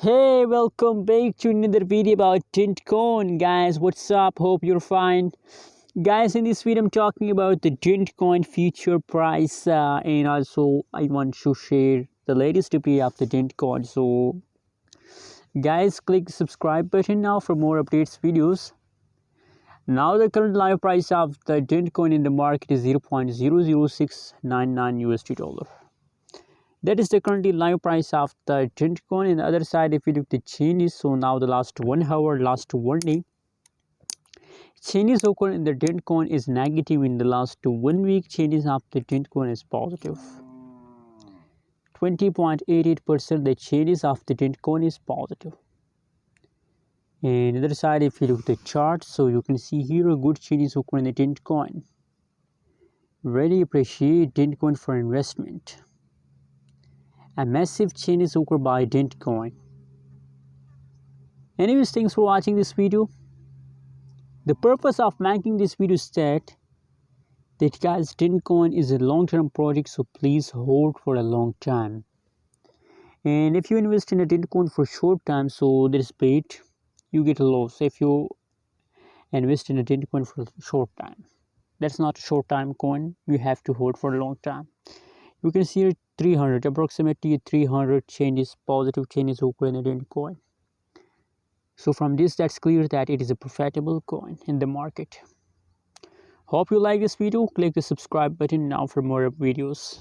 Hey, welcome back to another video about dentcoin. Guys, what's up? Hope you're fine. Guys, in this video I'm talking about the dentcoin future price, and also I want to share the latest update of the dentcoin. So guys, click the subscribe button now for more updates videos. Now the current live price of the dentcoin in the market is 0.00699 USD dollar. That is the currently live price of the dentcoin. And the other side, if you look at the changes, so now the last 1 hour, last 1 day, changes occurred in the dentcoin is negative. In the last 1 week, changes of the dentcoin is positive. 20.88% the changes of the dentcoin is positive. And the other side, if you look at the chart, so you can see here a good changes occur in the dentcoin. Really appreciate dentcoin for investment. A massive changes occur by dentcoin. Anyways, thanks for watching this video. The purpose of making this video is that guys, dentcoin is a long-term project, so please hold for a long time. And if you invest in a dentcoin for short time, so there is bait, you get a loss. If you invest in a dentcoin for short time, that's not a short time coin, you have to hold for a long time. You can see 300, approximately 300 changes, positive changes occur in a dentcoin. So from this, that's clear that it is a profitable coin in the market. Hope you like this video. Click the subscribe button now for more videos.